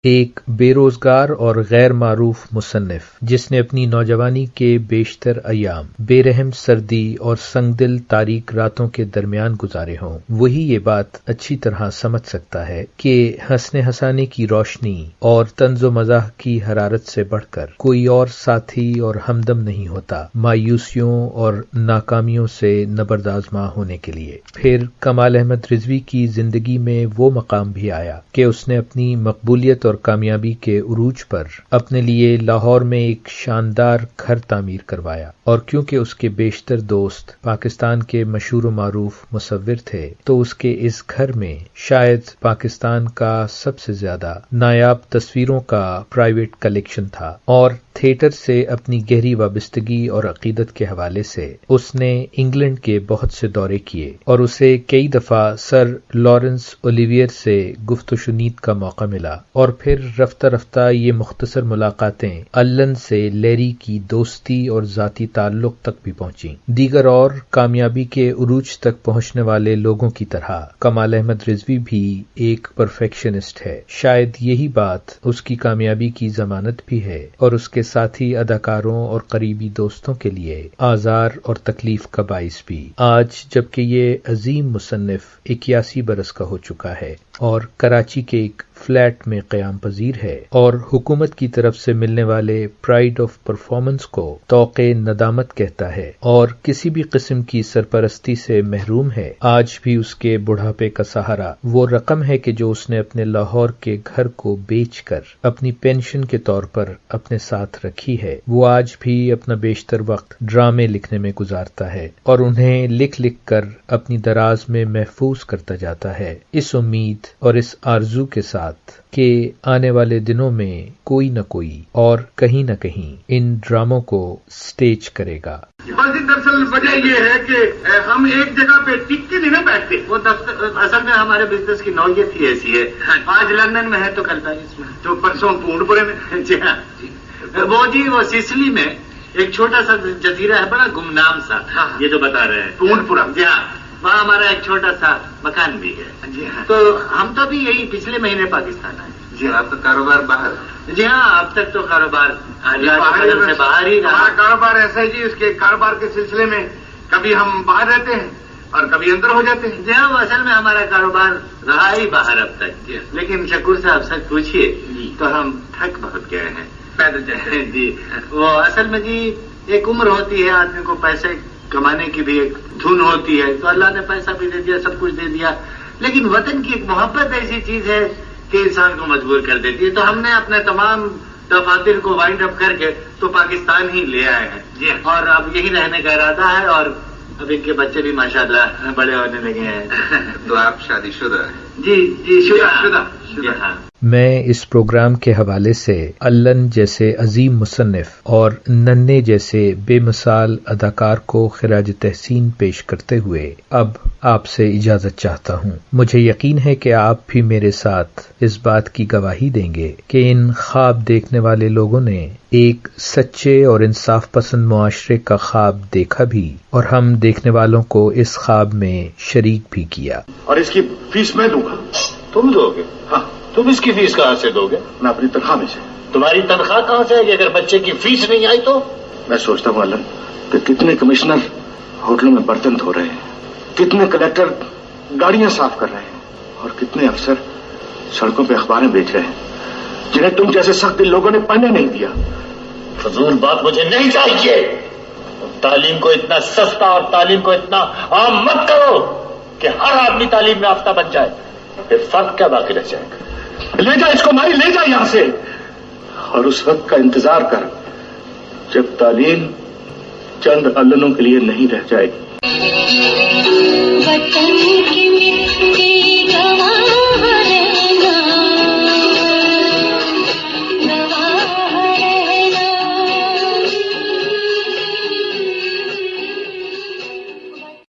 ایک بے روزگار اور غیر معروف مصنف جس نے اپنی نوجوانی کے بیشتر ایام بے رحم سردی اور سنگ دل تاریک راتوں کے درمیان گزارے ہوں، وہی یہ بات اچھی طرح سمجھ سکتا ہے کہ ہنسنے ہنسانے کی روشنی اور طنز و مزاح کی حرارت سے بڑھ کر کوئی اور ساتھی اور ہمدم نہیں ہوتا مایوسیوں اور ناکامیوں سے نبردآزما ہونے کے لیے۔ پھر کمال احمد رضوی کی زندگی میں وہ مقام بھی آیا کہ اس نے اپنی مقبولیت اور کامیابی کے عروج پر اپنے لیے لاہور میں ایک شاندار گھر تعمیر کروایا، اور کیونکہ اس کے بیشتر دوست پاکستان کے مشہور و معروف مصور تھے تو اس کے اس گھر میں شاید پاکستان کا سب سے زیادہ نایاب تصویروں کا پرائیویٹ کلیکشن تھا، اور تھیٹر سے اپنی گہری وابستگی اور عقیدت کے حوالے سے اس نے انگلینڈ کے بہت سے دورے کیے، اور اسے کئی دفعہ سر لارنس اولیویئر سے گفت و شنید کا موقع ملا، اور پھر رفتہ رفتہ یہ مختصر ملاقاتیں الن سے لیری کی دوستی اور ذاتی تعلق تک بھی پہنچیں۔ دیگر اور کامیابی کے عروج تک پہنچنے والے لوگوں کی طرح کمال احمد رضوی بھی ایک پرفیکشنسٹ ہے۔ شاید یہی بات اس کی کامیابی کی ضمانت بھی ہے، اور اس کے ساتھی اداکاروں اور قریبی دوستوں کے لیے آزار اور تکلیف کا باعث بھی۔ آج جبکہ یہ عظیم مصنف 81 برس کا ہو چکا ہے اور کراچی کے ایک فلیٹ میں قیام پذیر ہے، اور حکومت کی طرف سے ملنے والے پرائیڈ آف پرفارمنس کو طوق ندامت کہتا ہے اور کسی بھی قسم کی سرپرستی سے محروم ہے، آج بھی اس کے بڑھاپے کا سہارا وہ رقم ہے کہ جو اس نے اپنے لاہور کے گھر کو بیچ کر اپنی پینشن کے طور پر اپنے ساتھ رکھی ہے۔ وہ آج بھی اپنا بیشتر وقت ڈرامے لکھنے میں گزارتا ہے اور انہیں لکھ لکھ کر اپنی دراز میں محفوظ کرتا جاتا ہے، اس امید اور اس آرزو کے ساتھ کہ آنے والے دنوں میں کوئی نہ کوئی اور کہیں نہ کہیں ان ڈراموں کو سٹیج کرے گا۔ بس دراصل وجہ یہ ہے کہ ہم ایک جگہ پہ ٹک کے نہیں بیٹھتے، وہ اصل میں ہمارے بزنس کی نوعیت ہی ایسی ہے۔ آج لندن میں ہے تو کل پیرس میں، تو پرسوں پونڈ پورے میں۔ جی ہاں، وہ سسلی میں ایک چھوٹا سا جزیرہ ہے، بڑا گمنام سا، یہ جو بتا رہے ہیں پونڈ پورا، جی ہاں، وہاں ہمارا ایک چھوٹا سا مکان بھی ہے۔ جی ہاں، تو ہم تو بھی یہی پچھلے مہینے پاکستان آئے۔ جی ہاں، آپ کا کاروبار باہر؟ جی ہاں، اب تک تو کاروبار سے باہر ہی رہا۔ کاروبار ایسا ہے جی، اس کے کاروبار کے سلسلے میں کبھی ہم باہر رہتے ہیں اور کبھی اندر ہو جاتے ہیں۔ جی ہاں، وہ اصل میں ہمارا کاروبار رہا ہی باہر اب تک، لیکن شکور صاحب سے پوچھیے تو ہم تھک بہت گئے ہیں پیدل جائیں۔ جی، وہ اصل میں جی ایک عمر ہوتی ہے، آدمی کو پیسے کمانے کی بھی ایک دھن ہوتی ہے، تو اللہ نے پیسہ بھی دے دیا، سب کچھ دے دیا، لیکن وطن کی ایک محبت ایسی چیز ہے کہ انسان کو مجبور کر دیتی ہے۔ تو ہم نے اپنے تمام دفاتر کو وائنڈ اپ کر کے تو پاکستان ہی لے آئے ہیں، جی، اور اب یہی رہنے کا ارادہ ہے، اور اب ان کے بچے بھی ماشاءاللہ بڑے ہونے لگے ہیں۔ تو آپ شادی شدہ ہیں؟ جی، شدہ۔ ہاں، میں اس پروگرام کے حوالے سے الن جیسے عظیم مصنف اور ننے جیسے بے مثال اداکار کو خراج تحسین پیش کرتے ہوئے اب آپ سے اجازت چاہتا ہوں۔ مجھے یقین ہے کہ آپ بھی میرے ساتھ اس بات کی گواہی دیں گے کہ ان خواب دیکھنے والے لوگوں نے ایک سچے اور انصاف پسند معاشرے کا خواب دیکھا بھی، اور ہم دیکھنے والوں کو اس خواب میں شریک بھی کیا۔ اور اس کی فیس میں دوں گا۔ تم دو گے؟ ہاں۔ تم اس کی فیس کہاں سے دو گے؟ میں اپنی تنخواہ میں سے۔ تمہاری تنخواہ کہاں سے آئے گی اگر بچے کی فیس نہیں آئی تو؟ میں سوچتا ہوں علم کہ کتنے کمشنر ہوٹلوں میں برتن دھو رہے ہیں، کتنے کلیکٹر گاڑیاں صاف کر رہے ہیں، اور کتنے افسر سڑکوں پہ اخباریں بیچ رہے ہیں جنہیں تم جیسے سخت دل لوگوں نے پڑھنے نہیں دیا۔ فضول بات مجھے نہیں چاہیے۔ تعلیم کو اتنا سستا اور تعلیم کو اتنا عام مت کرو کہ ہر آدمی تعلیم میں یافتہ بن جائے، پھر فرق کیا باقی رہ جائے گا؟ لے جا اس کو، ماری لے جا یہاں سے، اور اس وقت کا انتظار کر جب تعلیم چند علنوں کے لیے نہیں رہ جائے گی۔